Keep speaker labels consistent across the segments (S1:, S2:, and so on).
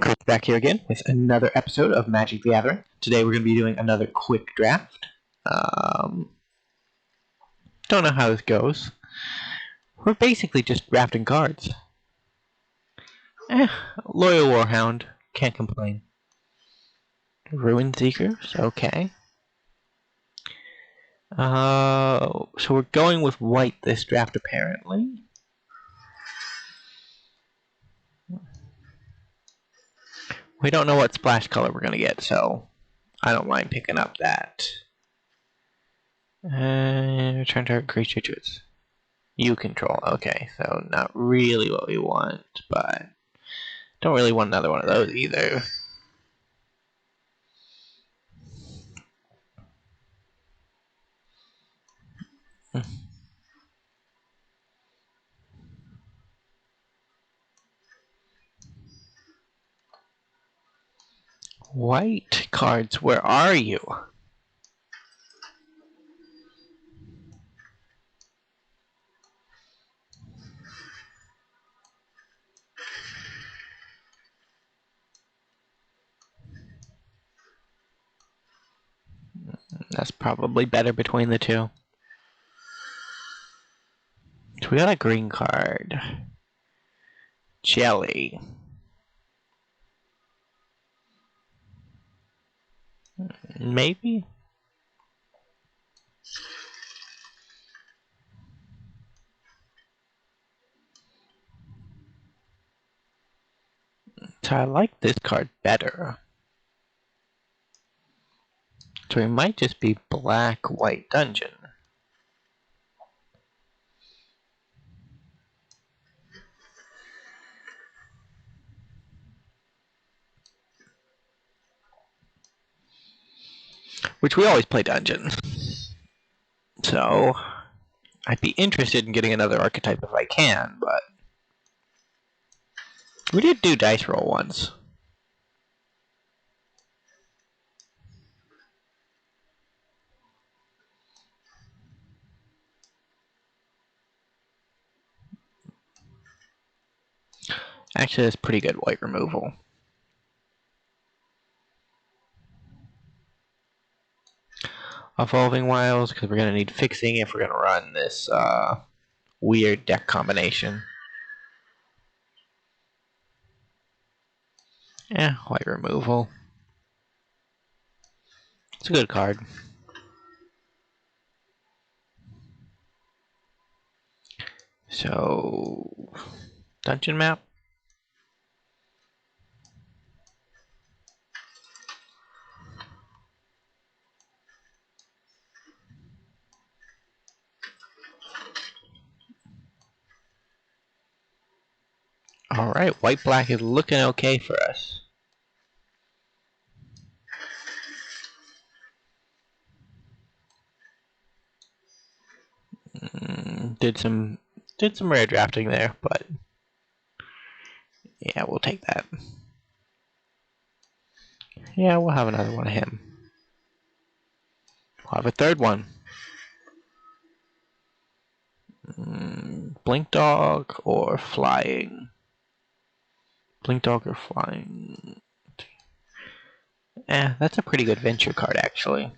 S1: Chris back here again with another episode of Magic the Gathering. Today we're going to be doing another quick draft. Don't know how this goes. We're basically just drafting cards. Loyal Warhound, can't complain. Ruin Seekers, okay. So we're going with white this draft apparently. We don't know what splash color we're going to get, so I don't mind picking up that. Return target creature to its you control. Okay, so not really what we want, but don't really want another one of those either. White cards, where are you? That's probably better between the two. So we got a green card. Jelly. Maybe? So I like this card better. So it might just be black-white dungeon. Which we always play dungeon. So I'd be interested in getting another archetype if I can, but we did do dice roll once. Actually, that's pretty good white removal. Evolving Wilds, because we're going to need fixing if we're going to run this weird deck combination. White removal. It's a good card. So, dungeon map. Alright, white-black is looking okay for us. Did some rare drafting there, but yeah, we'll take that. Yeah, we'll have another one of him. We'll have a third one. Blink Dog or Flying? Blink Dog or Flying? That's a pretty good venture card, actually.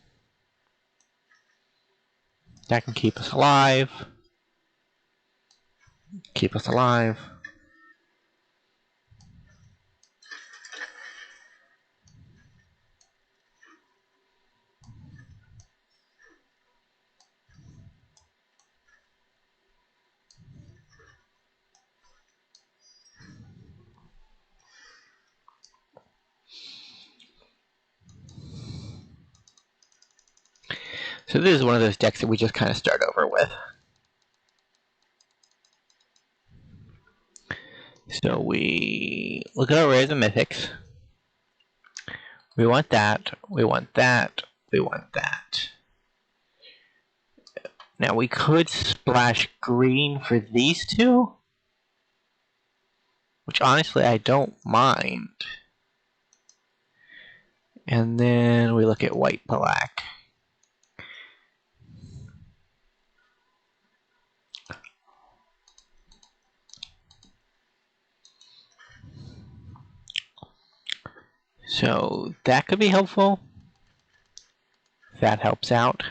S1: That can keep us alive. Keep us alive. So this is one of those decks that we just kind of start over with. So we look at our rares and mythics. We want that, we want that, we want that. Now we could splash green for these two, which honestly I don't mind. And then we look at white black. So that could be helpful. That helps out.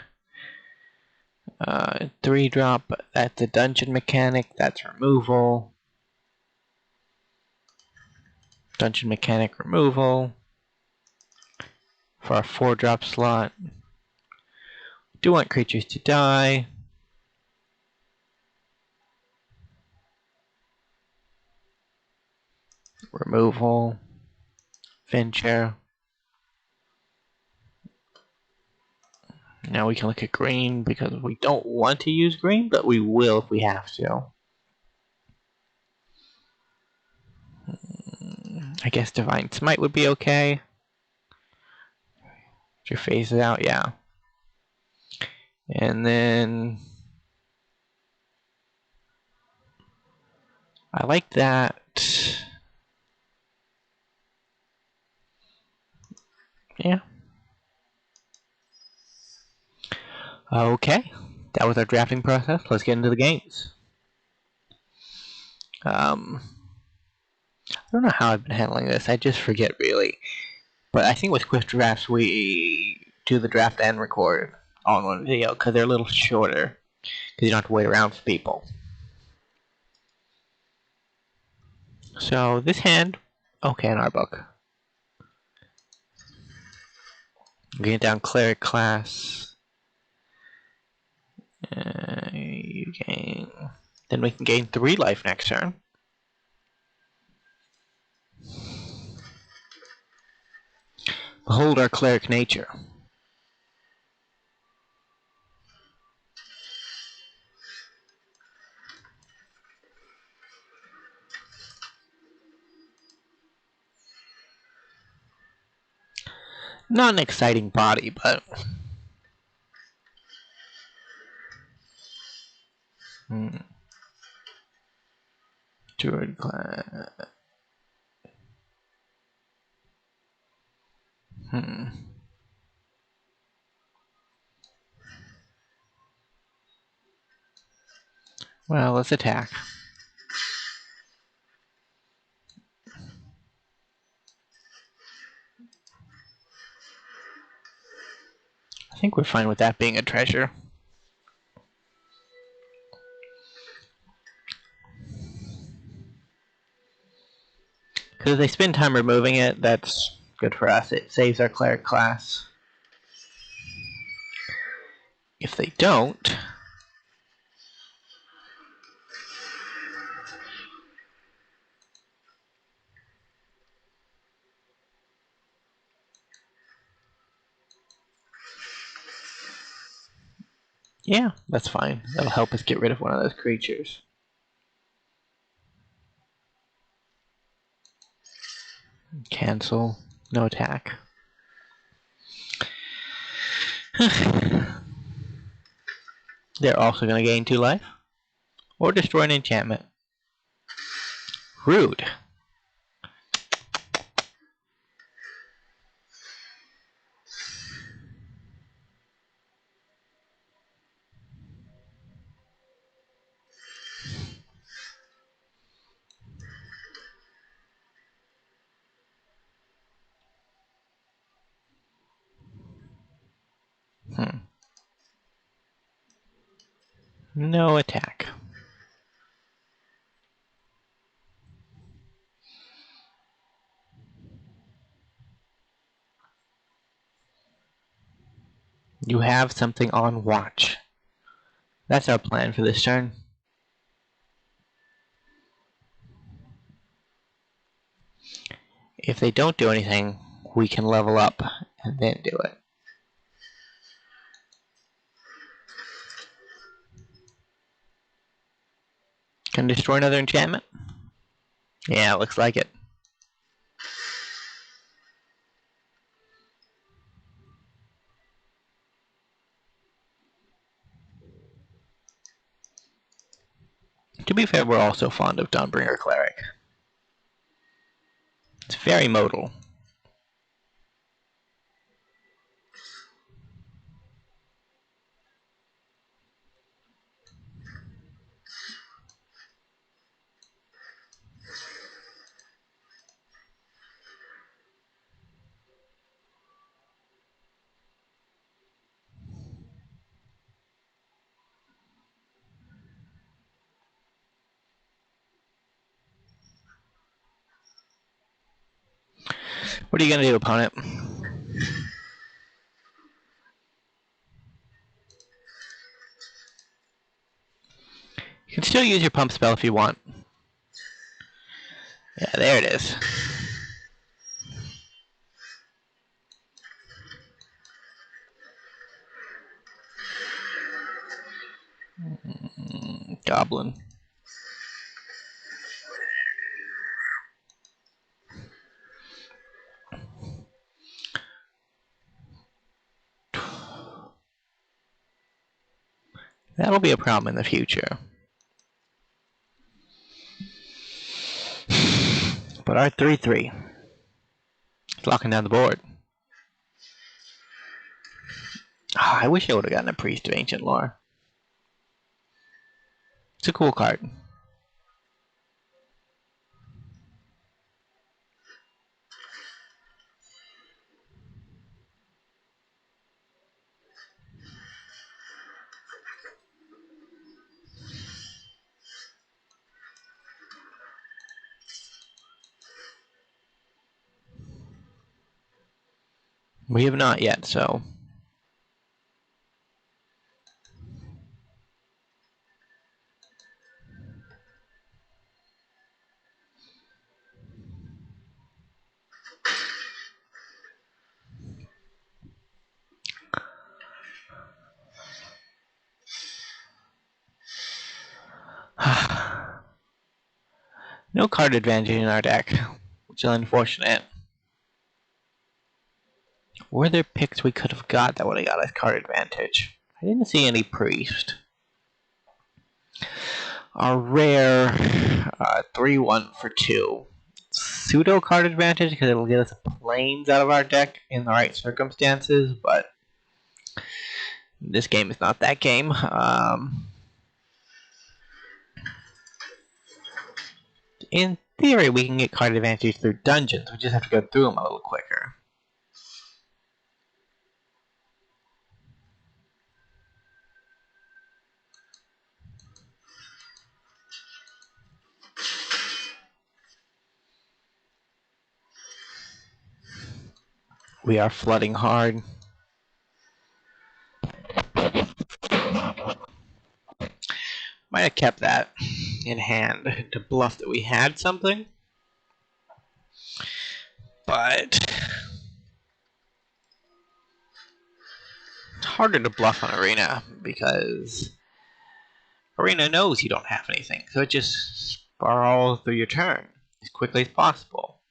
S1: 3-drop, that's a dungeon mechanic, that's removal. Dungeon mechanic removal. For our 4-drop slot. Do want creatures to die. Removal. Venture. Now we can look at green because we don't want to use green, but we will if we have to. I guess Divine Smite would be okay. Get your faces out, yeah. And then I like that. Yeah. Okay. That was our drafting process. Let's get into the games. I don't know how I've been handling this. I just forget really. But I think with quick drafts we do the draft and record all in one video because they're a little shorter. Because you don't have to wait around for people. So this hand, okay, in our book. Getting down cleric class. You gain. Then we can gain 3 life next turn. Behold our cleric nature. Not an exciting body, but Druid class. Well, let's attack. I think we're fine with that being a treasure. Because if they spend time removing it, that's good for us. It saves our cleric class. If they don't... yeah, that's fine. That'll help us get rid of one of those creatures. Cancel. No attack. They're also going to gain 2 life. Or destroy an enchantment. Rude. No attack. You have something on watch. That's our plan for this turn. If they don't do anything, we can level up and then do it. Can destroy another enchantment? Yeah, looks like it. To be fair, we're also fond of Dawnbringer Cleric. It's very modal. What are you gonna do, opponent? You can still use your pump spell if you want. Yeah, there it is. Goblin. That'll be a problem in the future. But our 3/3. It's locking down the board. Oh, I wish I would have gotten a Priest of Ancient Lore. It's a cool card. We have not yet, so... No card advantage in our deck, which is unfortunate. Were there picks we could have got that would have got us card advantage? I didn't see any Priest. Our rare 3/1 for 2. Pseudo card advantage because it'll get us planes out of our deck in the right circumstances, but this game is not that game. In theory, we can get card advantage through dungeons. We just have to go through them a little quicker. We are flooding hard. Might have kept that in hand to bluff that we had something. But it's harder to bluff on Arena because Arena knows you don't have anything, so it just spirals through your turn as quickly as possible.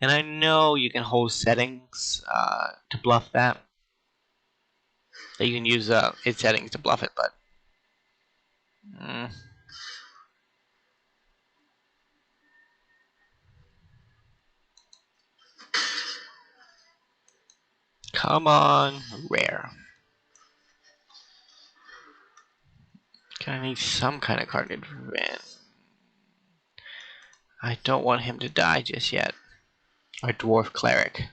S1: And I know you can hold settings to bluff that. You can use its settings to bluff it, but come on, rare. I need some kind of card advantage. I don't want him to die just yet. Our dwarf cleric.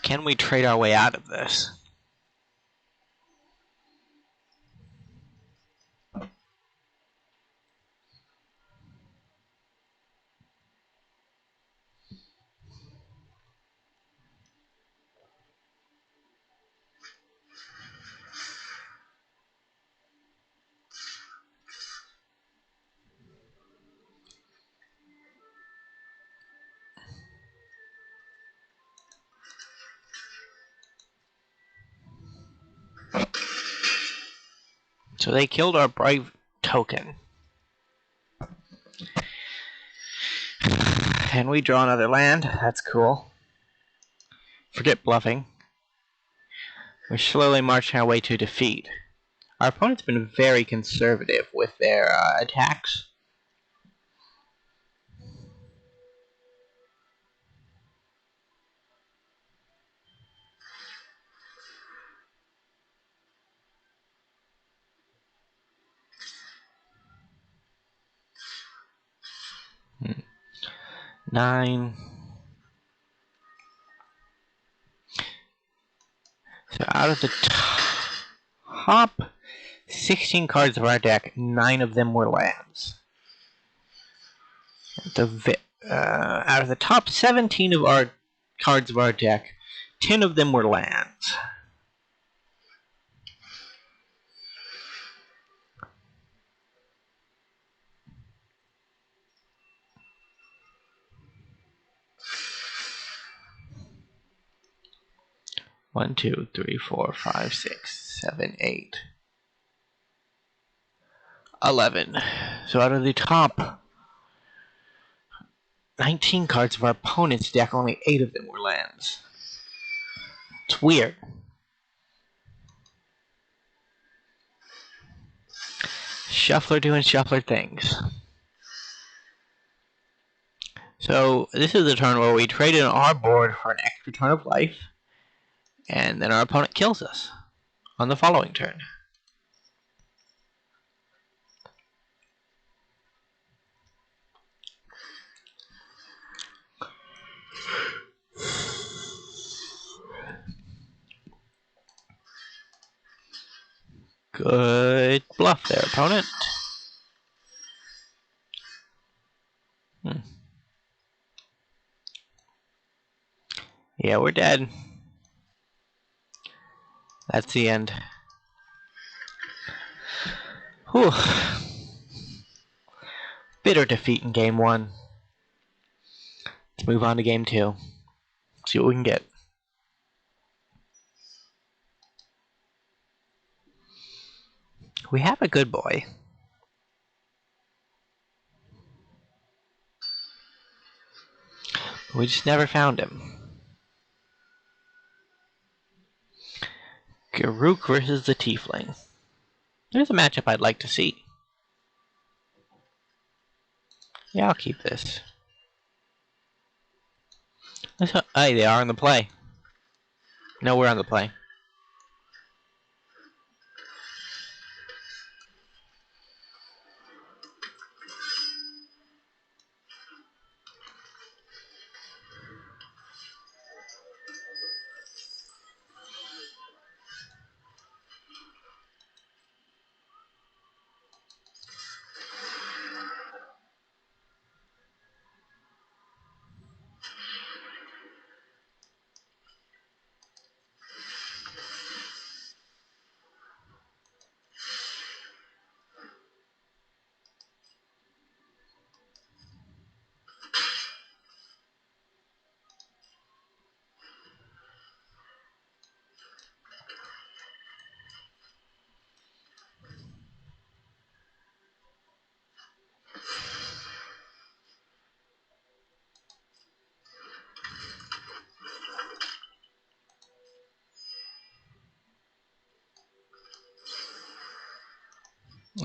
S1: Can we trade our way out of this? So they killed our brave token. And we draw another land. That's cool. Forget bluffing. We're slowly marching our way to defeat. Our opponent's been very conservative with their attacks. Nine. So out of the top 16 cards of our deck, 9 of them were lands. Out of the top 17 of our cards of our deck, 10 of them were lands. One, two, three, four, five, 6, 7, 8, 11. So out of the top 19 cards of our opponent's deck, only 8 of them were lands. It's weird. Shuffler doing shuffler things. So this is the turn where we traded our board for an extra turn of life, and then our opponent kills us on the following turn. Good bluff there, opponent. Yeah, we're dead. That's the end. Whew. Bitter defeat in game 1. Let's move on to game 2. See what we can get. We have a good boy. We just never found him. Garruk versus the Tiefling. There's a matchup I'd like to see. Yeah, I'll keep this. Hey, they are on the play. No, we're on the play.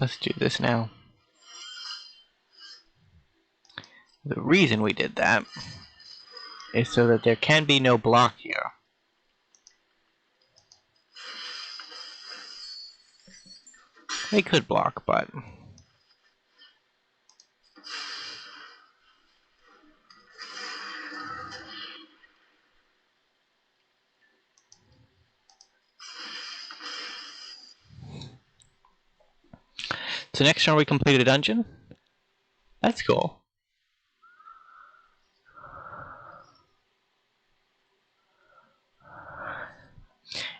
S1: Let's do this now. The reason we did that is so that there can be no block here. They could block, but... So next turn we complete a dungeon? That's cool.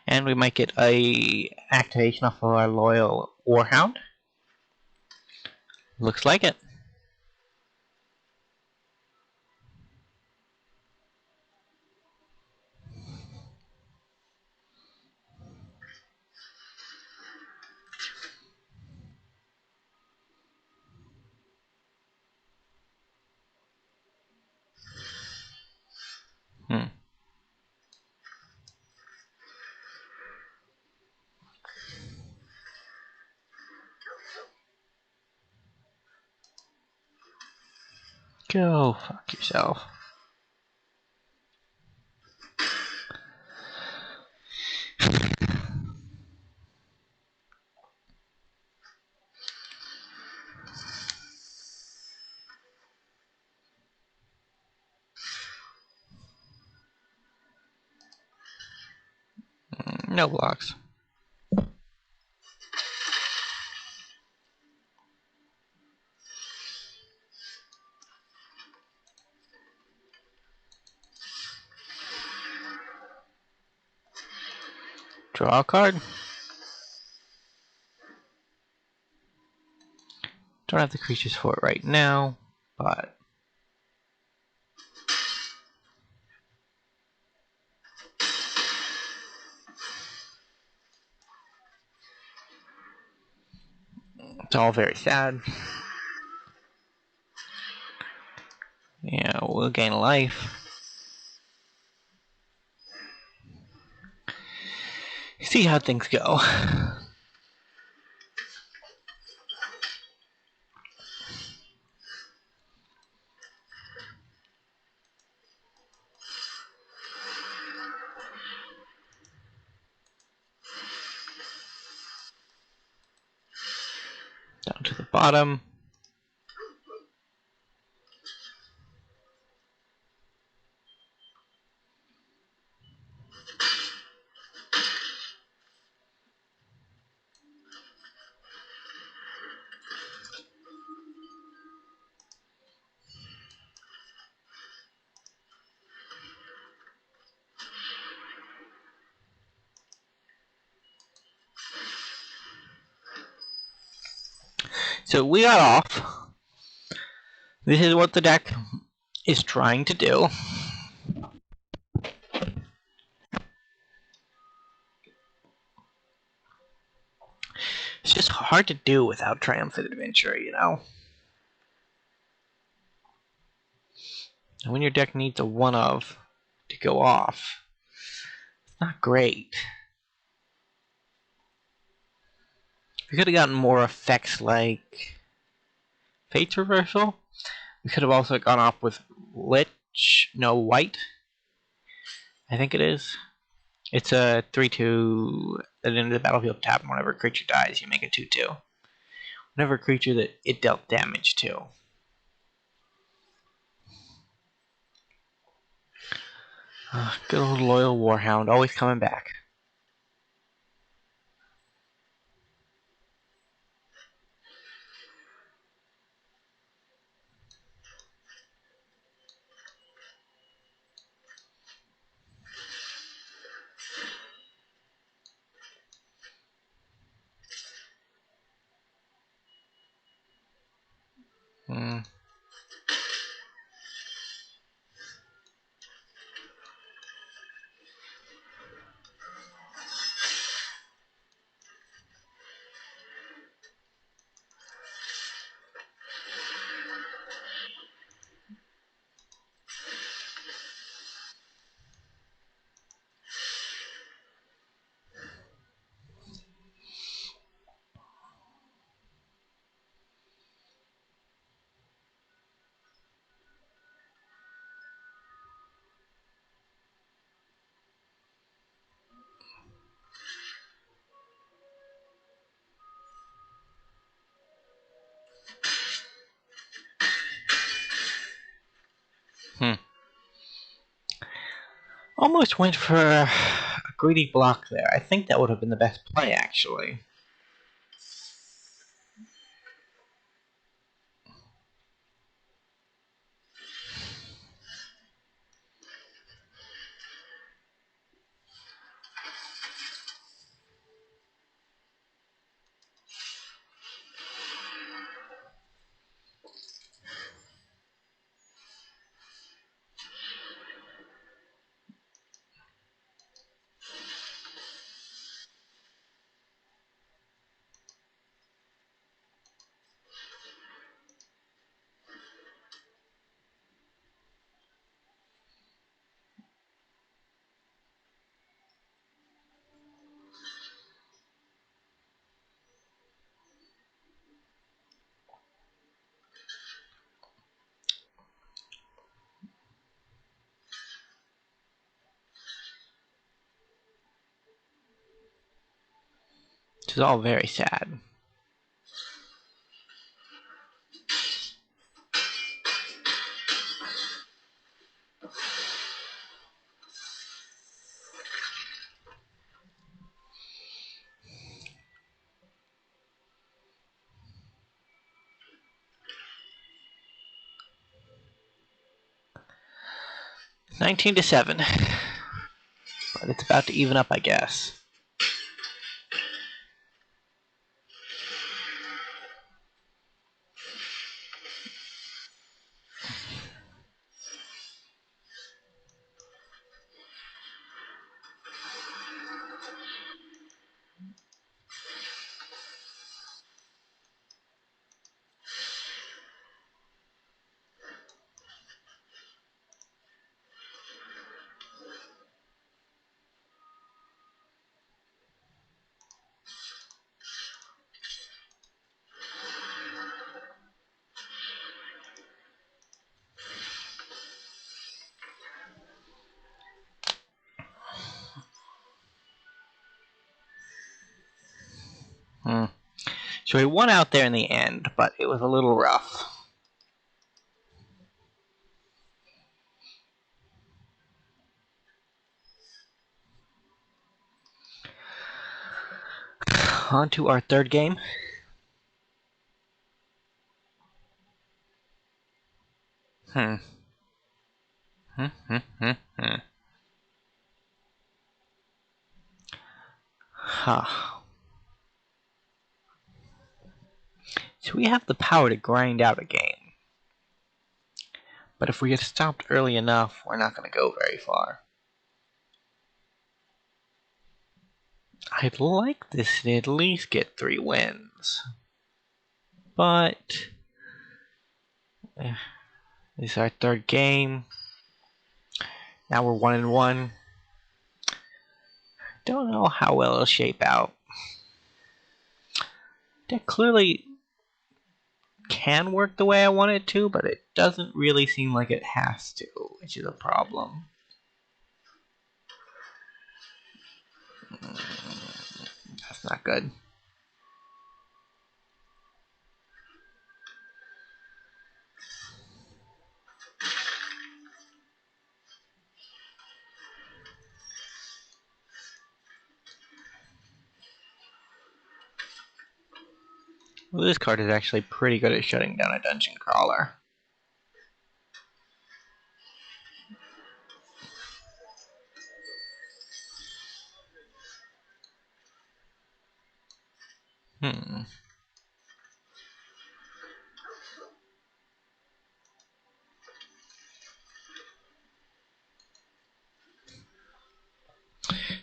S1: And we might get a activation off of our loyal Warhound. Looks like it. Go fuck yourself. No blocks. Draw a card. Don't have the creatures for it right now, but it's all very sad. Yeah, we'll gain life. See how things go. Down to the bottom. So we got off. This is what the deck is trying to do. It's just hard to do without Triumphant Adventure, you know? And when your deck needs a one of to go off, it's not great. We could have gotten more effects like Fate's Reversal. We could have also gone off with White. I think it is. It's a 3/2 that into the battlefield tap, and whenever a creature dies, you make a 2/2. Whenever a creature that it dealt damage to. Good old loyal Warhound, always coming back. Almost went for a greedy block there. I think that would have been the best play, actually. Which is all very sad. $19-7. But it's about to even up, I guess. So we won out there in the end, but it was a little rough. On to our third game. Huh. So we have the power to grind out a game. But if we get stopped early enough, we're not going to go very far. I'd like this to at least get 3 wins. But this is our third game. Now we're 1-1. Don't know how well it'll shape out. That clearly can work the way I want it to, but it doesn't really seem like it has to, which is a problem. That's not good. Well, this card is actually pretty good at shutting down a dungeon crawler.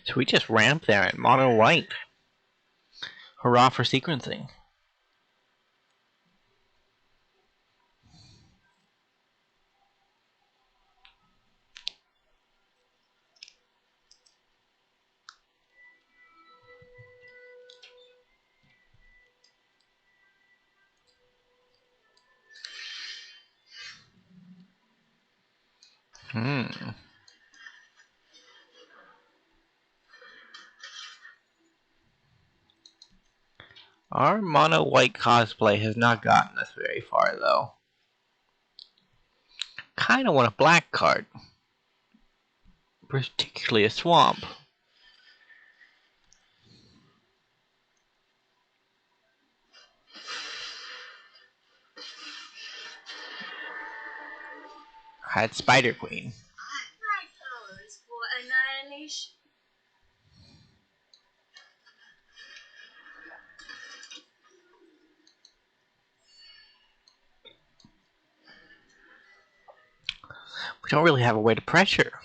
S1: So we just ramp there at mono white. Hurrah for sequencing. Our mono white cosplay has not gotten us very far, though. Kinda want a black card. Particularly a swamp. Had Spider Queen.
S2: My powers for annihilation.
S1: We don't really have a way to pressure.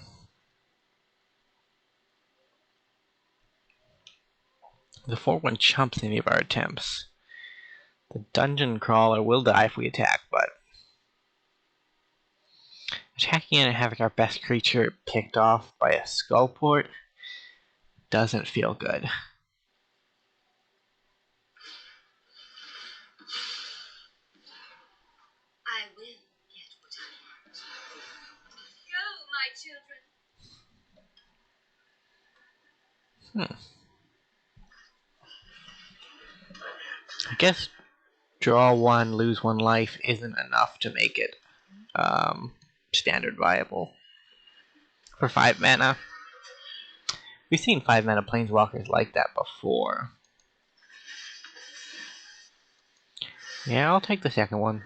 S1: The 4-1 chumps any of our attempts. The dungeon crawler will die if we attack, but attacking it and having our best creature picked off by a skullport doesn't feel good.
S2: I will get what I want. Go, my children.
S1: I guess draw 1, lose 1 life isn't enough to make it standard viable. For 5 mana. We've seen 5 mana planeswalkers like that before. Yeah, I'll take the second one.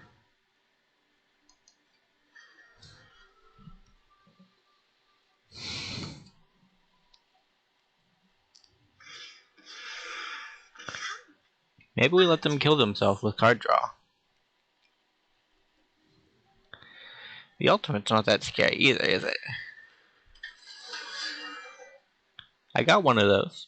S1: Maybe we let them kill themselves with card draw. The ultimate's not that scary either, is it? I got one of those.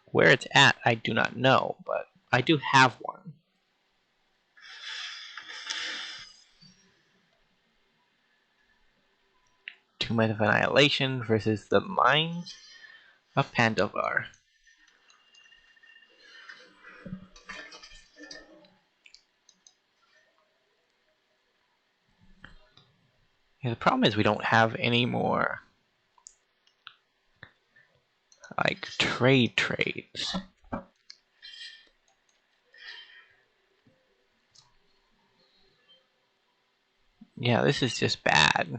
S1: Where it's at, I do not know, but I do have one. Tomb of Annihilation versus the Mines of Pandovar. Yeah, the problem is we don't have any more Like trades. Yeah, this is just bad.
S2: I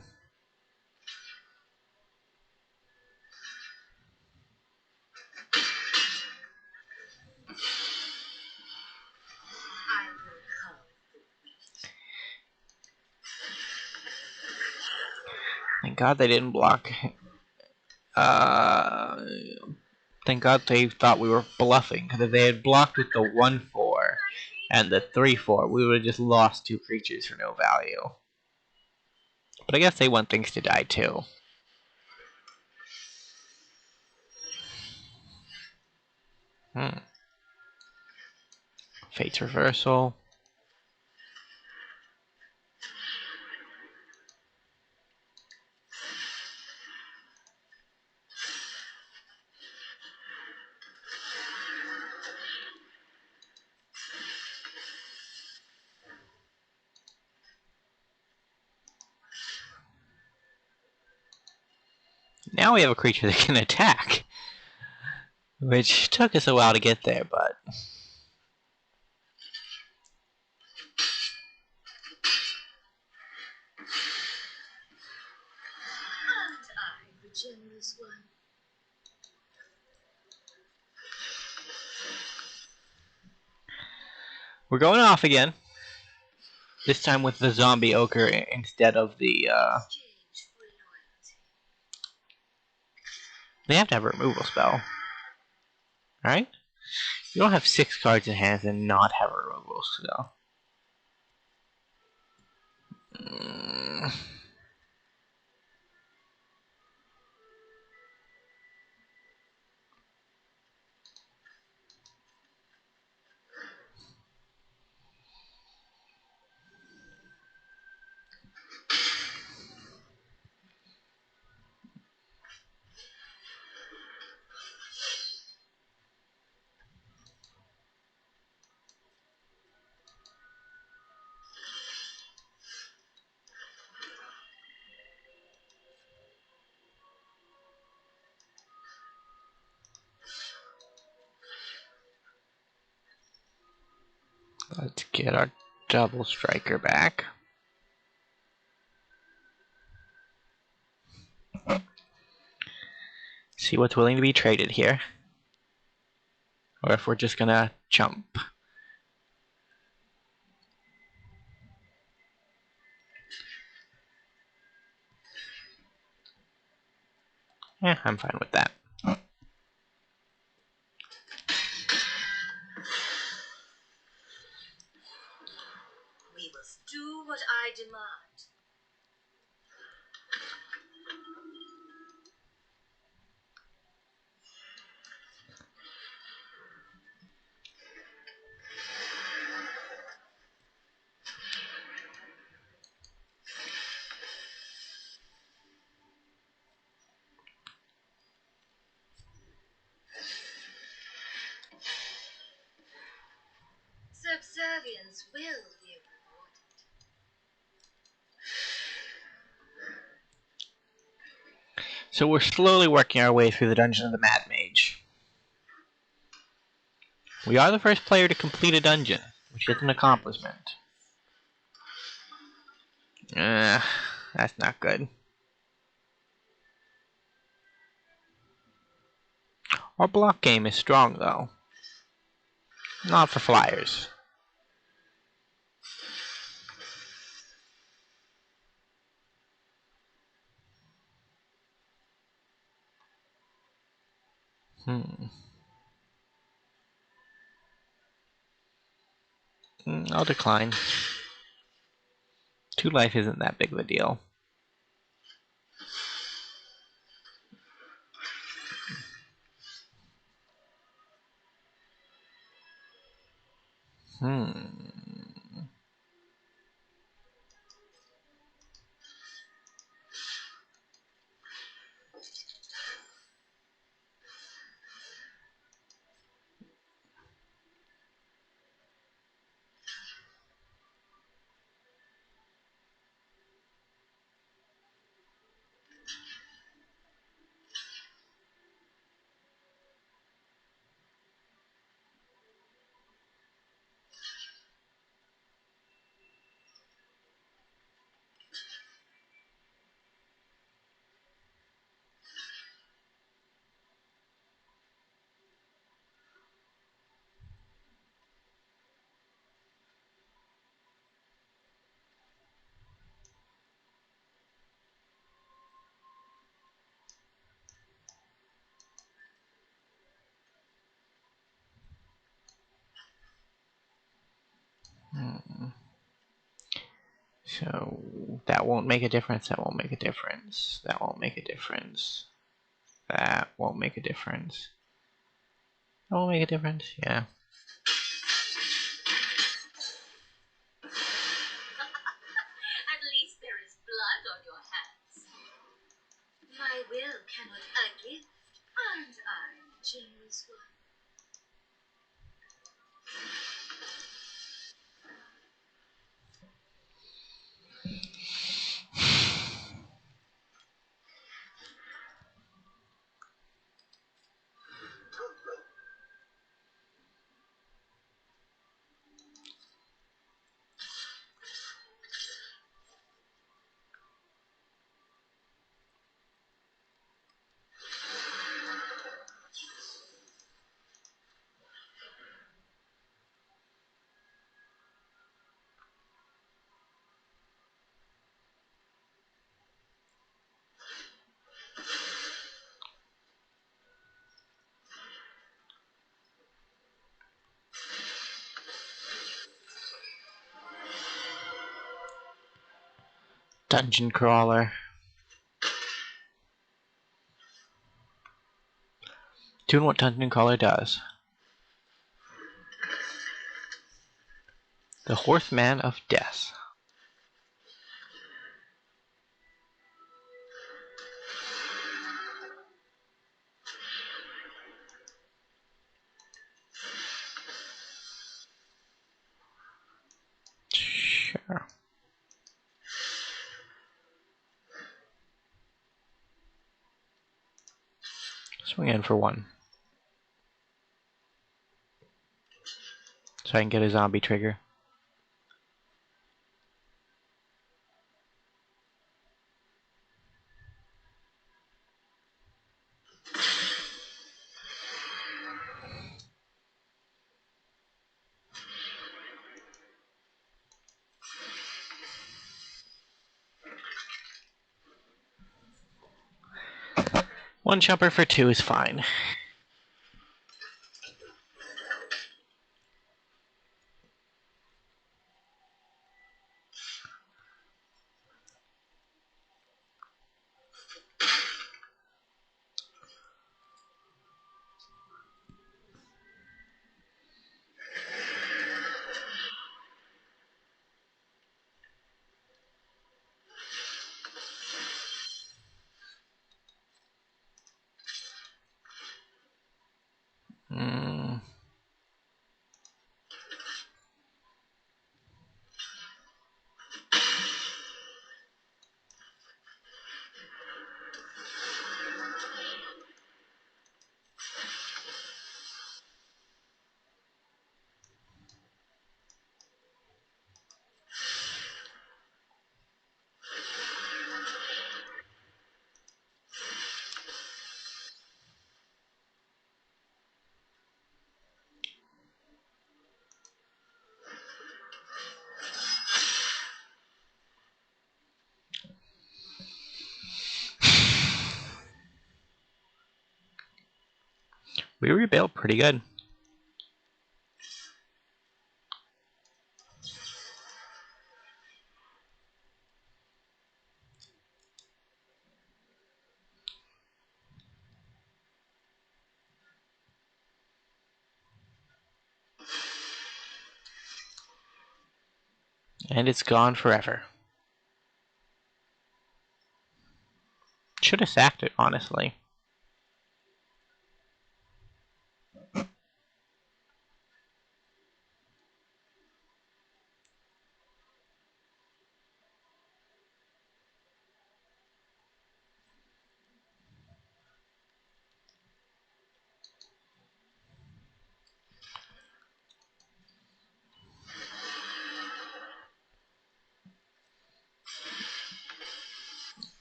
S2: will come.
S1: Thank God they didn't block. Thank God they thought we were bluffing, because if they had blocked with the 1/4 and the 3/4, we would have just lost 2 creatures for no value. But I guess they want things to die too. Fate's Reversal. Now we have a creature that can attack, which took us a while to get there, but
S2: Aren't I the generous one?
S1: we're going off again. This time with the zombie ochre instead of the.
S2: Exchange for loyalty.
S1: They have to have a removal spell, right? You don't have 6 cards in hand and not have a removal spell. Let's get our double striker back. See what's willing to be traded here. Or if we're just gonna jump. Yeah, I'm fine with that.
S2: We must do what I demand. Subservience will be rewarded.
S1: So we're slowly working our way through the Dungeon of the Mad Mage. We are the first player to complete a dungeon, which is an accomplishment. That's not good. Our block game is strong, though. Not for flyers. I'll decline. 2 life isn't that big of a deal. So that won't make a difference. That won't make a difference. That won't make a difference. That won't make a difference. That won't make a difference. Yeah.
S2: At least there is blood on your hands. My will cannot a gift, and I a generous one.
S1: Dungeon crawler. Doing what Dungeon crawler does. The Horseman of Death. Sure. Swing in for one. So I can get a zombie trigger. One jumper for two is fine. Mm. We rebuilt pretty good. And it's gone forever. Should have sacked it, honestly.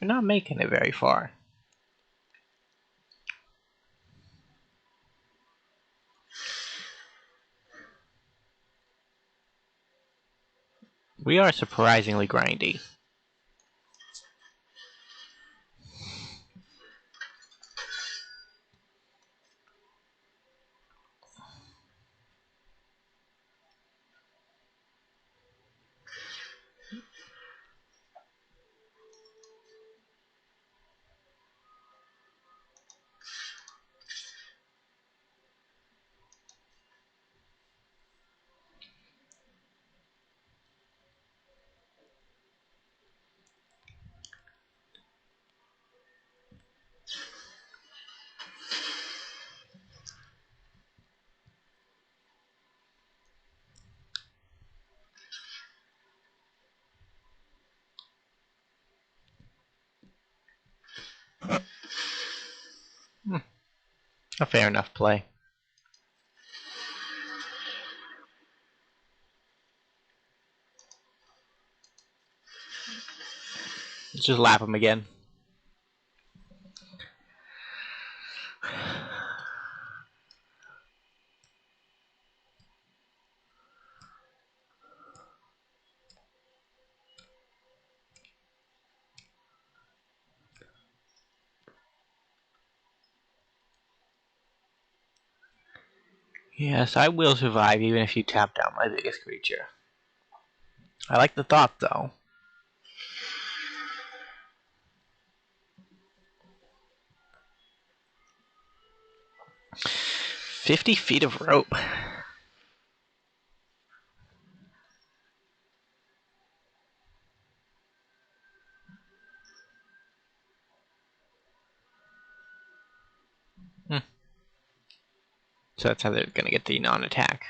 S1: We're not making it very far. We are surprisingly grindy. A fair enough play. Let's just lap him again. Yes, I will survive even if you tap down my biggest creature. I like the thought, though. 50 feet of rope. So that's how they're gonna get the non-attack.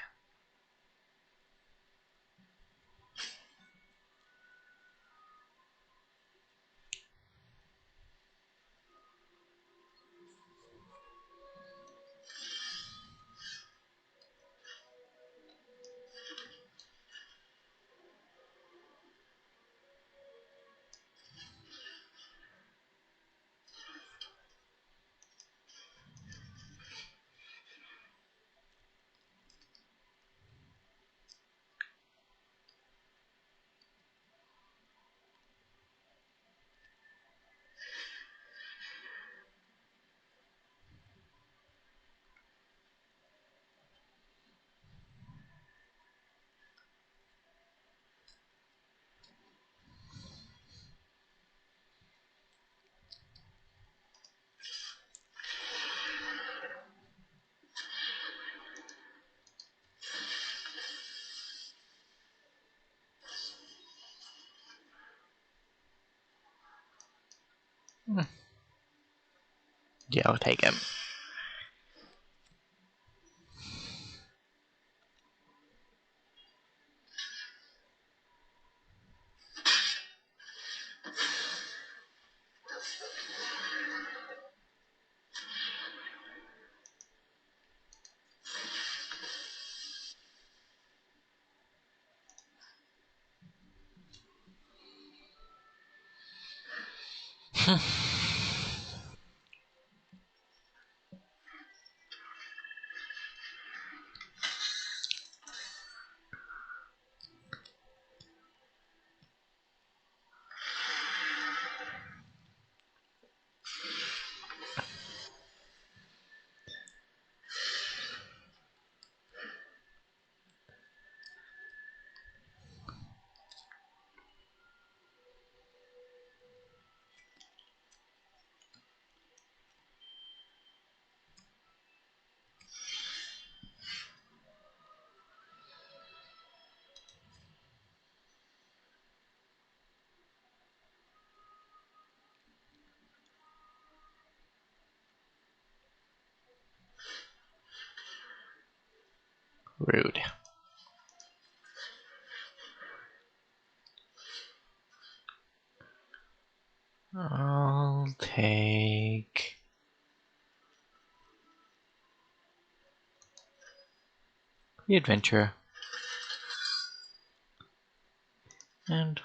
S1: Yeah, I'll take him. Rude. I'll take the adventure. And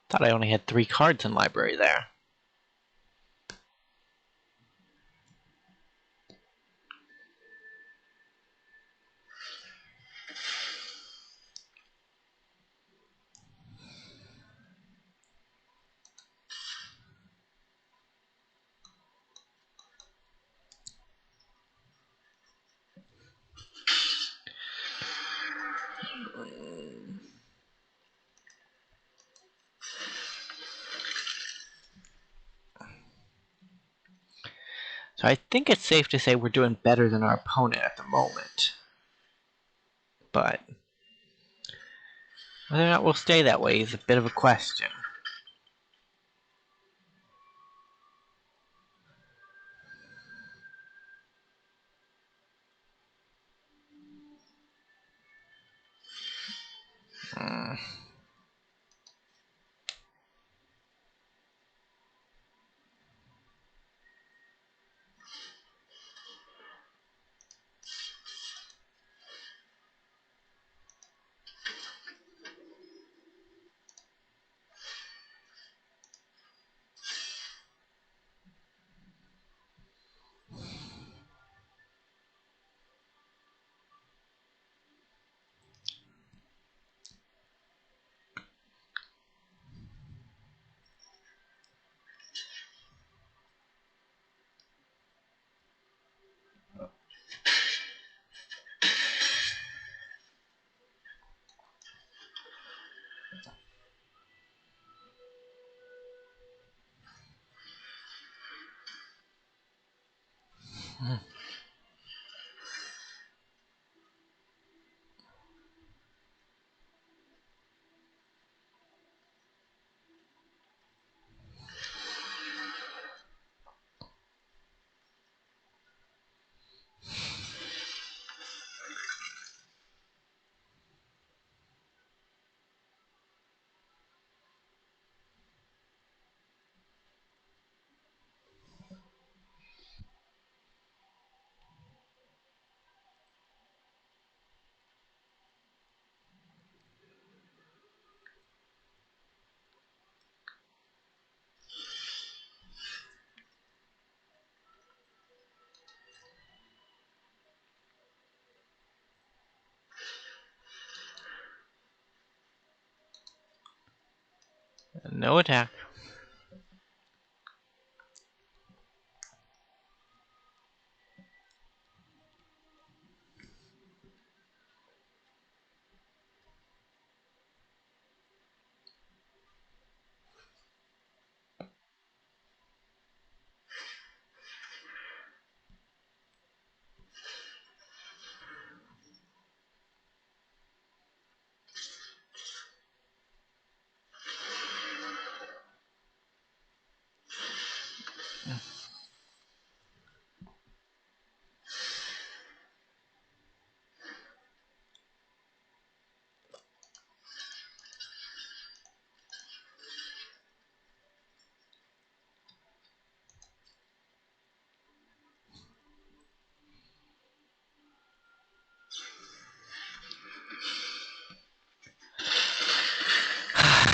S1: thought I only had 3 cards in library there. So I think it's safe to say we're doing better than our opponent at the moment. But whether or not we'll stay that way is a bit of a question. Mm. No attack.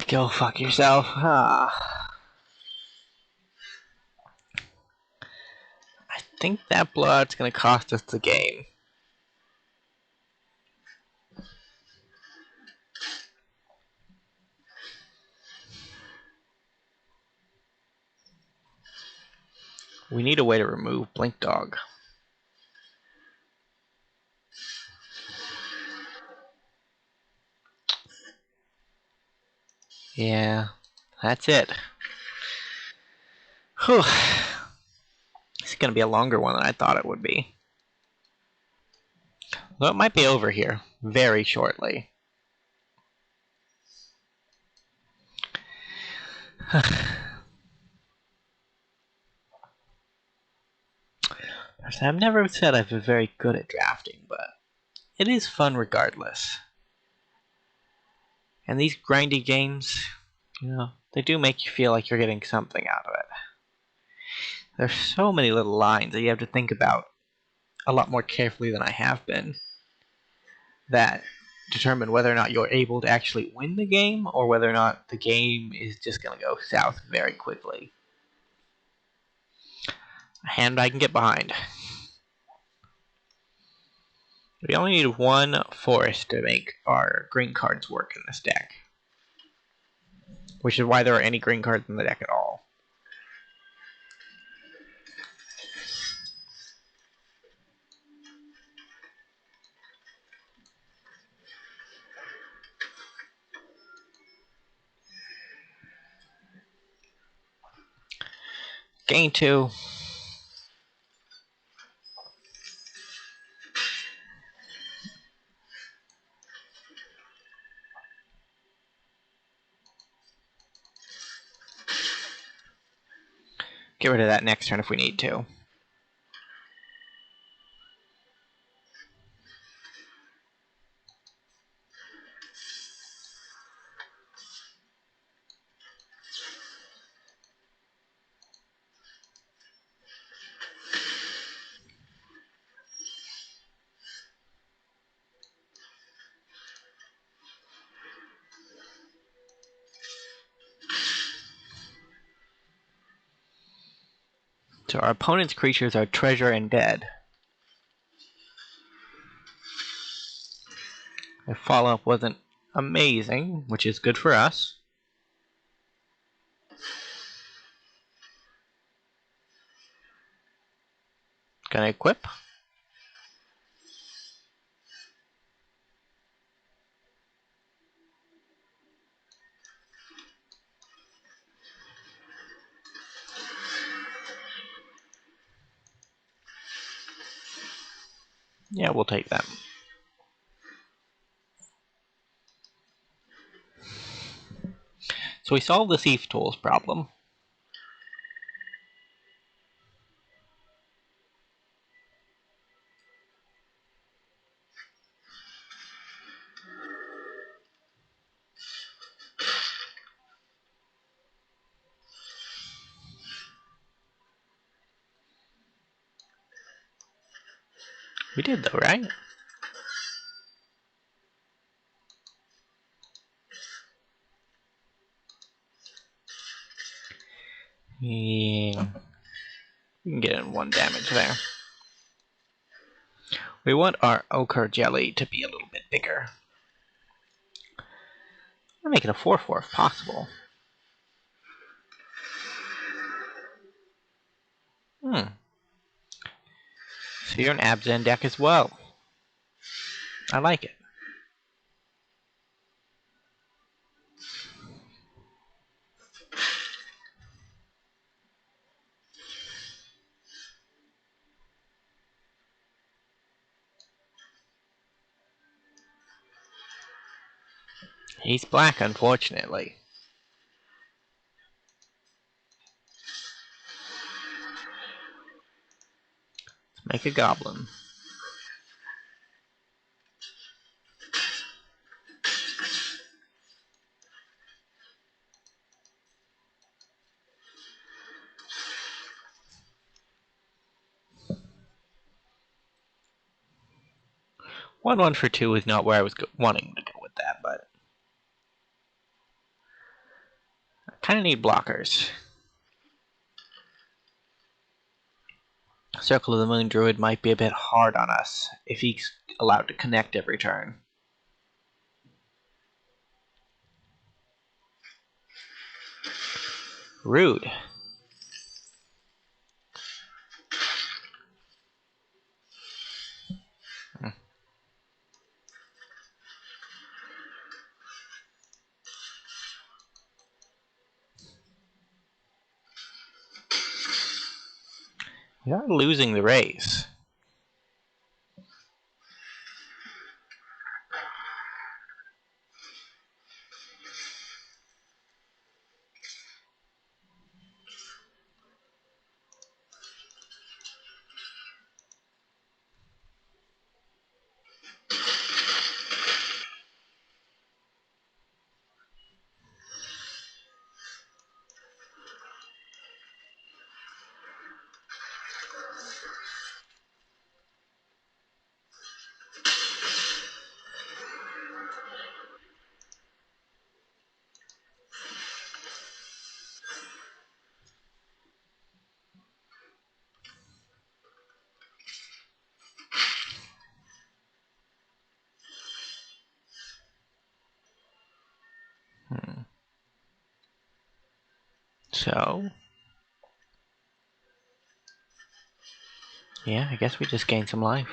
S1: Go fuck yourself. Ah. I think that blood's gonna cost us the game. We need a way to remove Blink Dog. Yeah, that's it. Whew. It's gonna be a longer one than I thought it would be. Well, it might be over here very shortly. I've never said I've been very good at drafting, but it is fun regardless. And these grindy games, they do make you feel like you're getting something out of it. There's so many little lines that you have to think about a lot more carefully than I have been that determine whether or not you're able to actually win the game or whether or not the game is just going to go south very quickly. A hand I can get behind. We only need one forest to make our green cards work in this deck, which is why there are any green cards in the deck at all. Gain 2. Get rid of that next turn if we need to. So our opponent's creatures are treasure and dead. The follow-up wasn't amazing, which is good for us. Gonna equip. Yeah, we'll take them. So we solved the Thief Tools problem. We did though, right? Yeah. We can get in 1 damage there. We want our ochre jelly to be a little bit bigger. I'll make it a 4/4 if possible. So you're an Abzan deck as well. I like it. He's black, unfortunately. Let's make a goblin. One for 2 is not where I was wanting to go with that, but I kind of need blockers. Circle of the Moon Druid might be a bit hard on us if he's allowed to connect every turn. Rude. We are losing the race. So, yeah, I guess we just gained some life.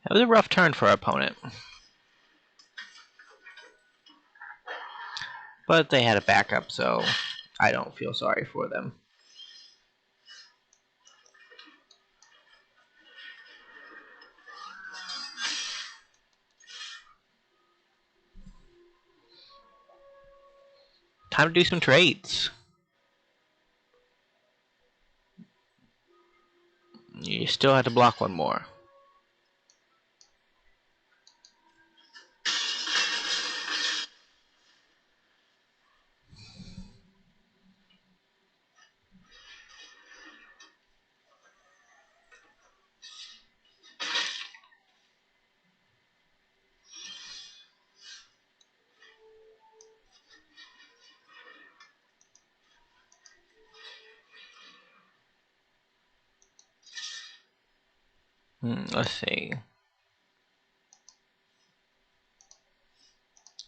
S1: That was a rough turn for our opponent. But they had a backup, so I don't feel sorry for them. Time to do some trades. You still have to block one more. Let's see.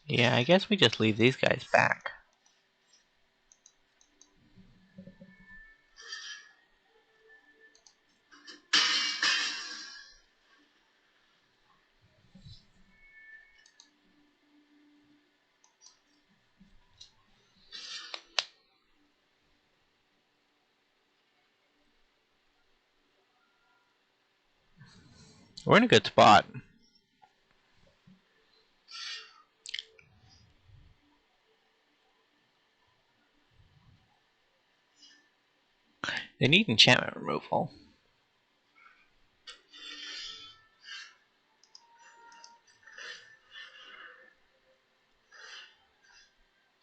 S1: Yeah, I guess we just leave these guys back. We're in a good spot. They need enchantment removal.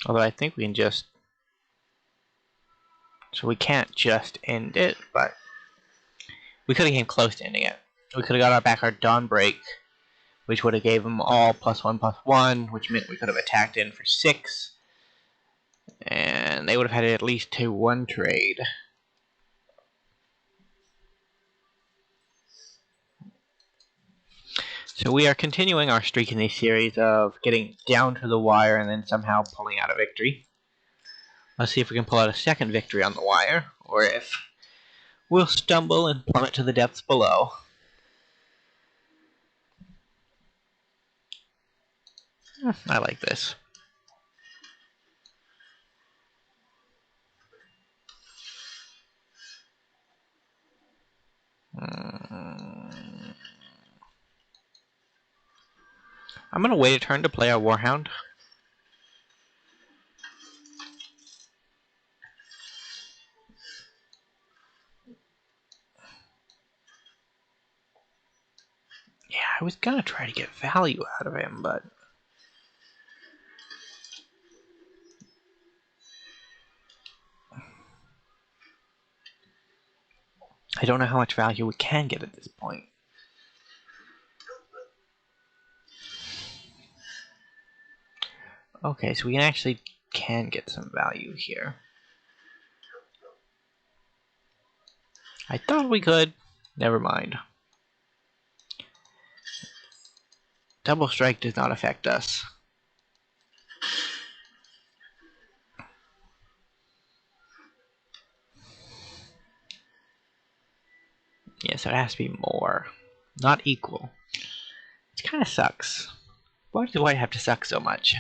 S1: Although I think we can just... So we can't just end it, but... We could have came close to ending it. We could have got back our Dawnbreak, which would have gave them all +1/+1, which meant we could have attacked in for 6. And they would have had at least 2-1 trade. So we are continuing our streak in this series of getting down to the wire and then somehow pulling out a victory. Let's see if we can pull out a second victory on the wire, or if we'll stumble and plummet to the depths below. I like this. I'm going to wait a turn to play our Warhound. Yeah, I was going to try to get value out of him, but... I don't know how much value we can get at this point. Okay, so we actually can get some value here. I thought we could. Never mind. Double strike does not affect us. Yeah, so it has to be more. Not equal. It kind of sucks. Why do I have to suck so much?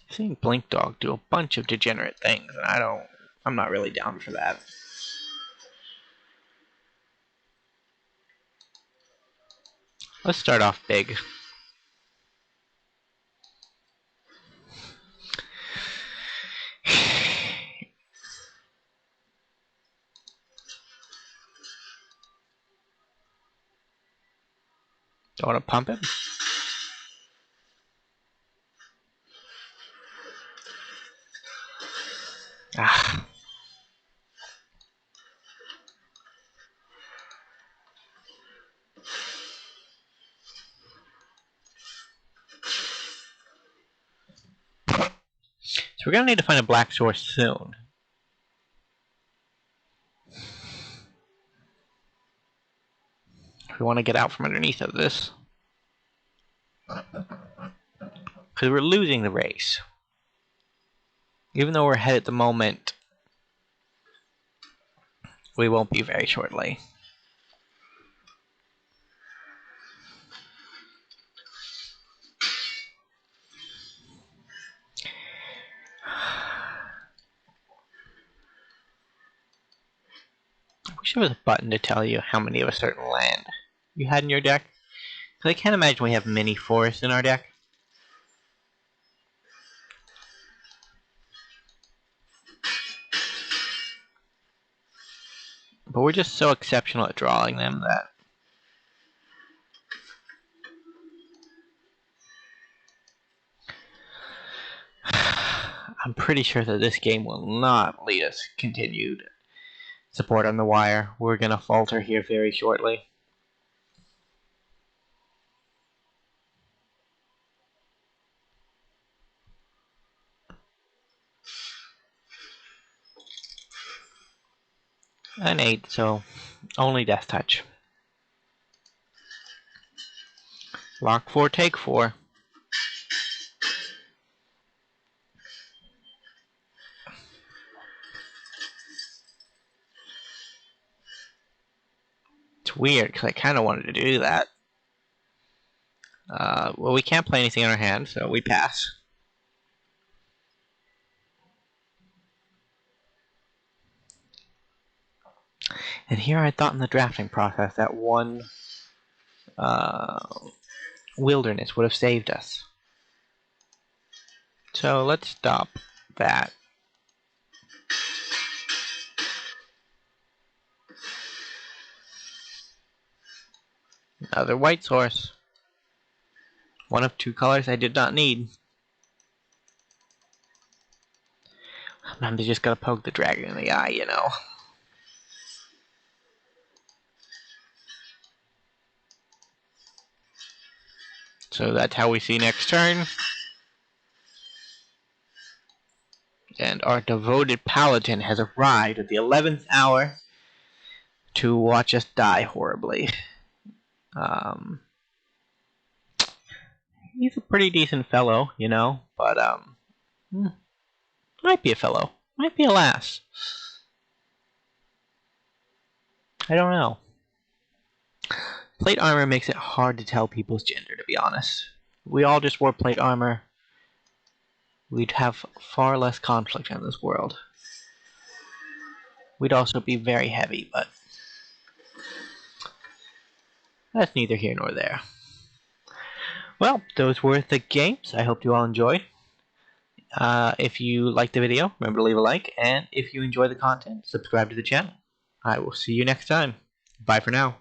S1: I've seen Blink Dog do a bunch of degenerate things, and I'm not really down for that. Let's start off big. Don't want to pump him? Ah. we're gonna need to find a black source soon. If we want to get out from underneath of this. Because we're losing the race. Even though we're ahead at the moment, we won't be very shortly. I wish there was a button to tell you how many of a certain land you had in your deck. Because I can't imagine we have many forests in our deck. But we're just so exceptional at drawing them that I'm pretty sure that this game will not lead us continued support on the wire. We're going to falter here very shortly. An 8, so only Death Touch. Lock 4, take 4. It's weird, because I kind of wanted to do that. Well, we can't play anything in our hand, so we pass. And here I thought in the drafting process that one wilderness would have saved us. So let's stop that. Another white source. One of 2 colors I did not need. Sometimes you just gotta poke the dragon in the eye, you know. So that's how we see next turn. And our devoted paladin has arrived at the 11th hour to watch us die horribly. He's a pretty decent fellow, you know, but might be a fellow, might be a lass. I don't know. Plate armor makes it hard to tell people's gender, to be honest. If we all just wore plate armor, we'd have far less conflict in this world. We'd also be very heavy, but that's neither here nor there. Well, those were the games. I hope you all enjoyed. If you liked the video, remember to leave a like, and if you enjoy the content, subscribe to the channel. I will see you next time. Bye for now.